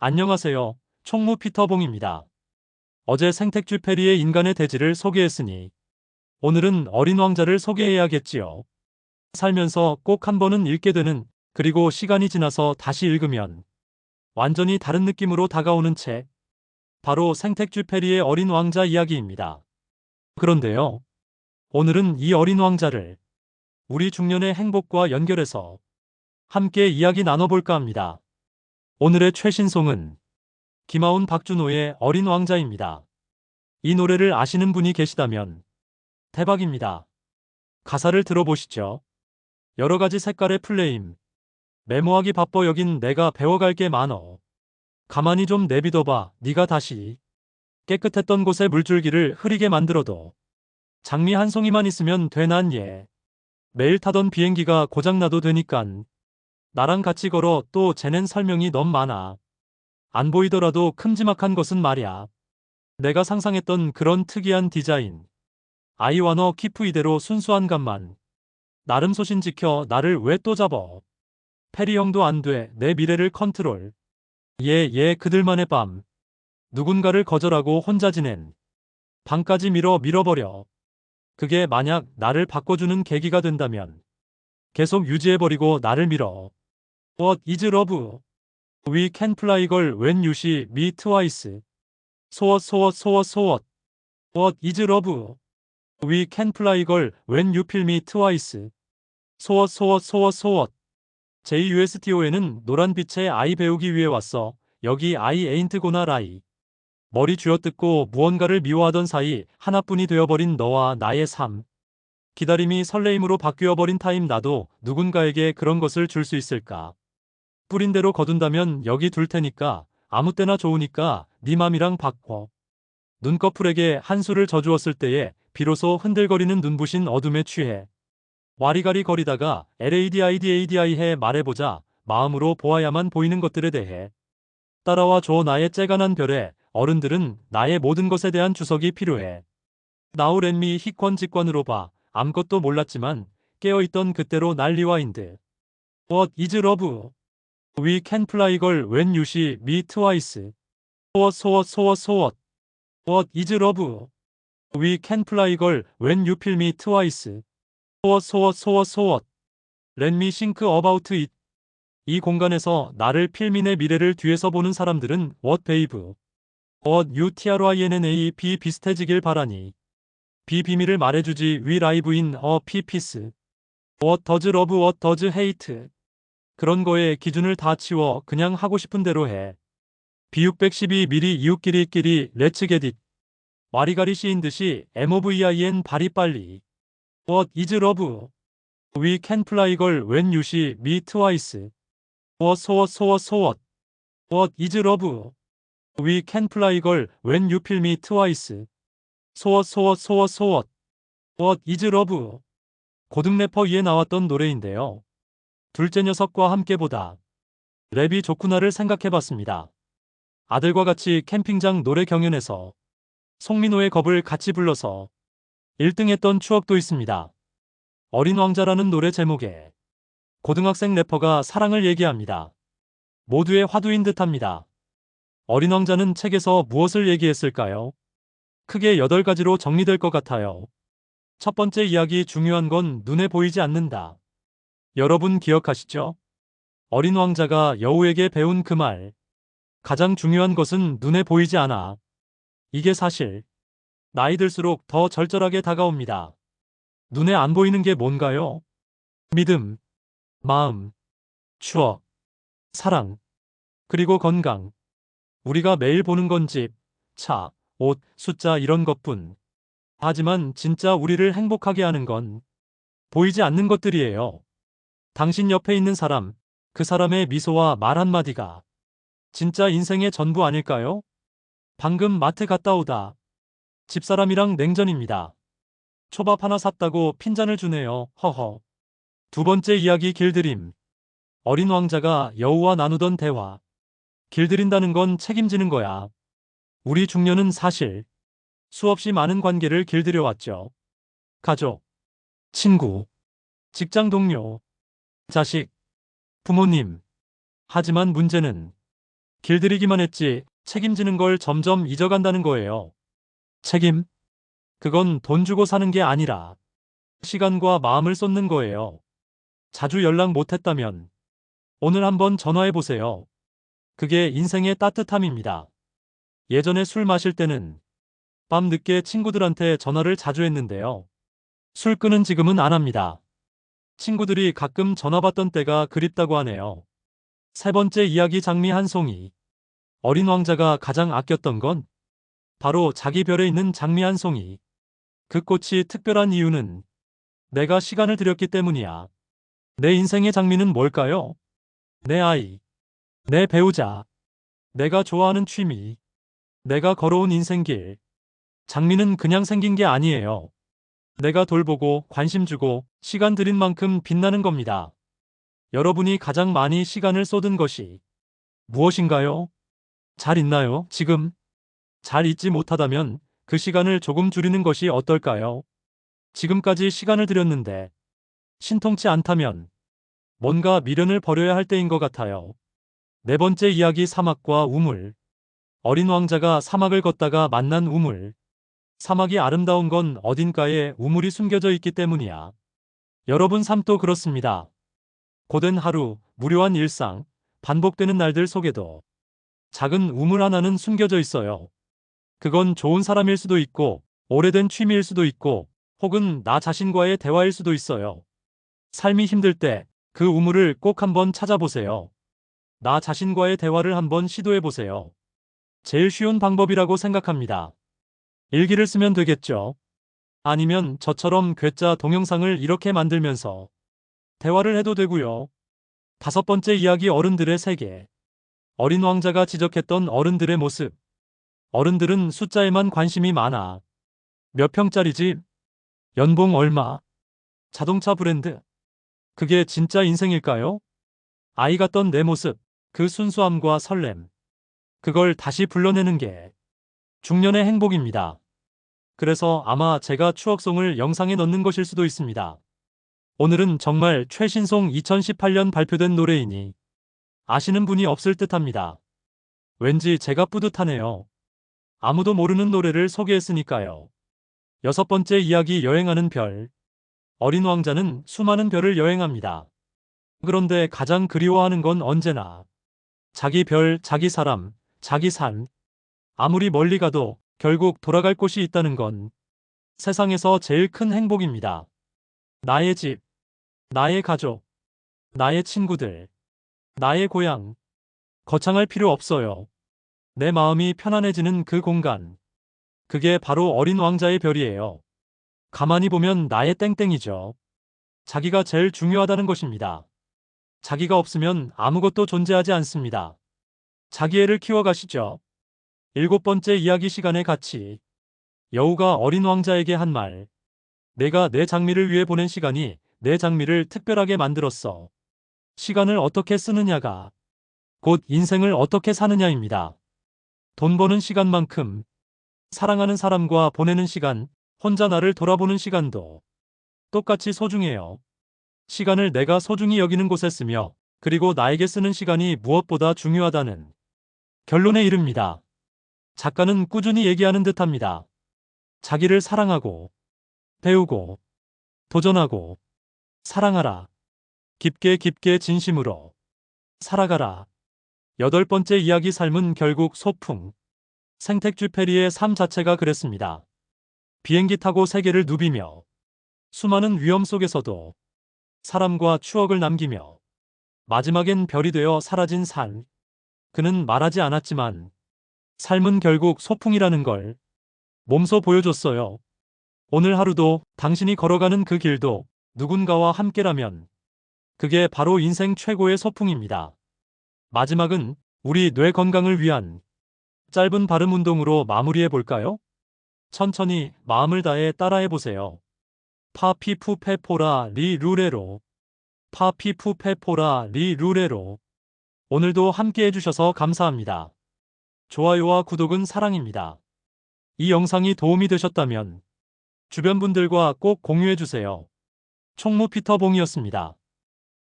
안녕하세요. 총무 피터봉입니다. 어제 생텍쥐페리의 인간의 대지를 소개했으니 오늘은 어린 왕자를 소개해야겠지요. 살면서 꼭 한 번은 읽게 되는, 그리고 시간이 지나서 다시 읽으면 완전히 다른 느낌으로 다가오는 책. 바로 생텍쥐페리의 어린 왕자 이야기입니다. 그런데요, 오늘은 이 어린 왕자를 우리 중년의 행복과 연결해서 함께 이야기 나눠볼까 합니다. 오늘의 최신송은 김하온 박준호의 어린 왕자입니다. 이 노래를 아시는 분이 계시다면 대박입니다. 가사를 들어보시죠. 여러 가지 색깔의 플레임. 메모하기 바빠 여긴 내가 배워갈 게 많어. 가만히 좀 내비둬봐. 네가 다시 깨끗했던 곳에 물줄기를 흐리게 만들어도 장미 한 송이만 있으면 돼. 난 얘 매일 타던 비행기가 고장나도 되니깐 나랑 같이 걸어. 또 쟤넨 설명이 너무 많아. 안 보이더라도 큼지막한 것은 말야. 내가 상상했던 그런 특이한 디자인. 아이와 너 키프 이대로 순수한 감만. 나름 소신 지켜. 나를 왜 또 잡어. 페리 형도 안 돼. 내 미래를 컨트롤. 얘 그들만의 밤. 누군가를 거절하고 혼자 지낸 밤까지 밀어버려. 그게 만약 나를 바꿔주는 계기가 된다면 계속 유지해버리고 나를 밀어. What is love? We can fly 걸 when you see me twice. So what? What is love? We can fly 걸 when you feel me twice. So what? JUSTO에는 노란빛의 아이 배우기 위해 왔어. 여기 I ain't gonna lie. 머리 쥐어뜯고 무언가를 미워하던 사이 하나뿐이 되어버린 너와 나의 삶. 기다림이 설레임으로 바뀌어버린 타임. 나도 누군가에게 그런 것을 줄 수 있을까? 뿌린 대로 거둔다면 여기 둘 테니까 아무 때나 좋으니까 네 맘이랑 바꿔. 눈꺼풀에게 한수를 져주었을 때에 비로소 흔들거리는 눈부신 어둠에 취해 와리가리 거리다가 LADIDADI 해 말해보자. 마음으로 보아야만 보이는 것들에 대해. 따라와 줘 나의 째간한 별에. 어른들은 나의 모든 것에 대한 주석이 필요해. 나우 렛미 희권 직관으로 봐. 아무것도 몰랐지만 깨어있던 그때로 난리와 인드. What is love? We can fly 걸 when you see me twice. So what? What is love? We can fly 걸 when you feel me twice. So what? Let me think about it. 이 공간에서 나를 필민의 미래를 뒤에서 보는 사람들은 What babe? What you trina B 비슷해지길 바라니. 비 비밀을 말해주지. We live in a peace. What does love? What does hate? 그런 거에 기준을 다 치워. 그냥 하고 싶은 대로 해. B612mm 이웃끼리끼리 Let's get it. 와리가리 씌인 듯이 MOVIN 발이 빨리. What is love? We can fly 걸 when you see me twice. So what? What is love? We can fly 걸 when you feel me twice. So what? What is love? 고등 래퍼 위에 나왔던 노래인데요. 둘째 녀석과 함께 보다 랩이 좋구나를 생각해봤습니다. 아들과 같이 캠핑장 노래 경연에서 송민호의 겁을 같이 불러서 1등했던 추억도 있습니다. 어린 왕자라는 노래 제목에 고등학생 래퍼가 사랑을 얘기합니다. 모두의 화두인 듯합니다. 어린 왕자는 책에서 무엇을 얘기했을까요? 크게 8가지로 정리될 것 같아요. 첫 번째 이야기, 중요한 건 눈에 보이지 않는다. 여러분 기억하시죠? 어린 왕자가 여우에게 배운 그 말. 가장 중요한 것은 눈에 보이지 않아. 이게 사실 나이 들수록 더 절절하게 다가옵니다. 눈에 안 보이는 게 뭔가요? 믿음, 마음, 추억, 사랑, 그리고 건강. 우리가 매일 보는 건 집, 차, 옷, 숫자 이런 것뿐. 하지만 진짜 우리를 행복하게 하는 건 보이지 않는 것들이에요. 당신 옆에 있는 사람, 그 사람의 미소와 말 한마디가 진짜 인생의 전부 아닐까요? 방금 마트 갔다 오다. 집사람이랑 냉전입니다. 초밥 하나 샀다고 핀잔을 주네요. 허허. 두 번째 이야기, 길들임. 어린 왕자가 여우와 나누던 대화. 길들인다는 건 책임지는 거야. 우리 중년은 사실 수없이 많은 관계를 길들여왔죠. 가족, 친구, 직장 동료, 자식, 부모님. 하지만 문제는 길들이기만 했지 책임지는 걸 점점 잊어간다는 거예요. 책임? 그건 돈 주고 사는 게 아니라 시간과 마음을 쏟는 거예요. 자주 연락 못했다면 오늘 한번 전화해 보세요. 그게 인생의 따뜻함입니다. 예전에 술 마실 때는 밤 늦게 친구들한테 전화를 자주 했는데요. 술 끊은 지금은 안 합니다. 친구들이 가끔 전화 받던 때가 그립다고 하네요. 세 번째 이야기 장미 한 송이. 어린 왕자가 가장 아꼈던 건 바로 자기 별에 있는 장미 한 송이. 그 꽃이 특별한 이유는 내가 시간을 들였기 때문이야. 내 인생의 장미는 뭘까요? 내 아이, 내 배우자, 내가 좋아하는 취미, 내가 걸어온 인생길. 장미는 그냥 생긴 게 아니에요. 내가 돌보고 관심 주고 시간 들인 만큼 빛나는 겁니다. 여러분이 가장 많이 시간을 쏟은 것이 무엇인가요? 잘 있나요? 지금? 잘 잊지 못하다면 그 시간을 조금 줄이는 것이 어떨까요? 지금까지 시간을 들였는데 신통치 않다면 뭔가 미련을 버려야 할 때인 것 같아요. 네 번째 이야기 사막과 우물. 어린 왕자가 사막을 걷다가 만난 우물. 사막이 아름다운 건 어딘가에 우물이 숨겨져 있기 때문이야. 여러분 삶도 그렇습니다. 고된 하루, 무료한 일상, 반복되는 날들 속에도 작은 우물 하나는 숨겨져 있어요. 그건 좋은 사람일 수도 있고, 오래된 취미일 수도 있고, 혹은 나 자신과의 대화일 수도 있어요. 삶이 힘들 때 그 우물을 꼭 한번 찾아보세요. 나 자신과의 대화를 한번 시도해보세요. 제일 쉬운 방법이라고 생각합니다. 일기를 쓰면 되겠죠. 아니면 저처럼 괴짜 동영상을 이렇게 만들면서 대화를 해도 되고요. 다섯 번째 이야기 어른들의 세계. 어린 왕자가 지적했던 어른들의 모습. 어른들은 숫자에만 관심이 많아. 몇 평짜리 집? 연봉 얼마? 자동차 브랜드? 그게 진짜 인생일까요? 아이 같던 내 모습, 그 순수함과 설렘. 그걸 다시 불러내는 게 중년의 행복입니다. 그래서 아마 제가 추억송을 영상에 넣는 것일 수도 있습니다. 오늘은 정말 최신송 2018년 발표된 노래이니 아시는 분이 없을 듯합니다. 왠지 제가 뿌듯하네요. 아무도 모르는 노래를 소개했으니까요. 여섯 번째 이야기 여행하는 별. 어린 왕자는 수많은 별을 여행합니다. 그런데 가장 그리워하는 건 언제나 자기 별, 자기 사람, 자기 삶. 아무리 멀리 가도 결국 돌아갈 곳이 있다는 건 세상에서 제일 큰 행복입니다. 나의 집, 나의 가족, 나의 친구들, 나의 고향. 거창할 필요 없어요. 내 마음이 편안해지는 그 공간. 그게 바로 어린 왕자의 별이에요. 가만히 보면 나의 땡땡이죠. 자기가 제일 중요하다는 것입니다. 자기가 없으면 아무것도 존재하지 않습니다. 자기 애를 키워가시죠. 일곱 번째 이야기 시간의 가치. 여우가 어린 왕자에게 한 말. 내가 내 장미를 위해 보낸 시간이 내 장미를 특별하게 만들었어. 시간을 어떻게 쓰느냐가 곧 인생을 어떻게 사느냐입니다. 돈 버는 시간만큼 사랑하는 사람과 보내는 시간, 혼자 나를 돌아보는 시간도 똑같이 소중해요. 시간을 내가 소중히 여기는 곳에 쓰며 그리고 나에게 쓰는 시간이 무엇보다 중요하다는 결론에 이릅니다. 작가는 꾸준히 얘기하는 듯합니다. 자기를 사랑하고 배우고 도전하고 사랑하라. 깊게 깊게 진심으로 살아가라. 여덟 번째 이야기 삶은 결국 소풍. 생텍쥐페리의 삶 자체가 그랬습니다. 비행기 타고 세계를 누비며 수많은 위험 속에서도 사람과 추억을 남기며 마지막엔 별이 되어 사라진 삶. 그는 말하지 않았지만 삶은 결국 소풍이라는 걸 몸소 보여줬어요. 오늘 하루도 당신이 걸어가는 그 길도 누군가와 함께라면 그게 바로 인생 최고의 소풍입니다. 마지막은 우리 뇌 건강을 위한 짧은 발음 운동으로 마무리해 볼까요? 천천히 마음을 다해 따라해 보세요. 파피푸페포라 리 루레로. 파피푸페포라 리 루레로. 오늘도 함께 해주셔서 감사합니다. 좋아요와 구독은 사랑입니다. 이 영상이 도움이 되셨다면 주변 분들과 꼭 공유해 주세요. 총무 피터봉이었습니다.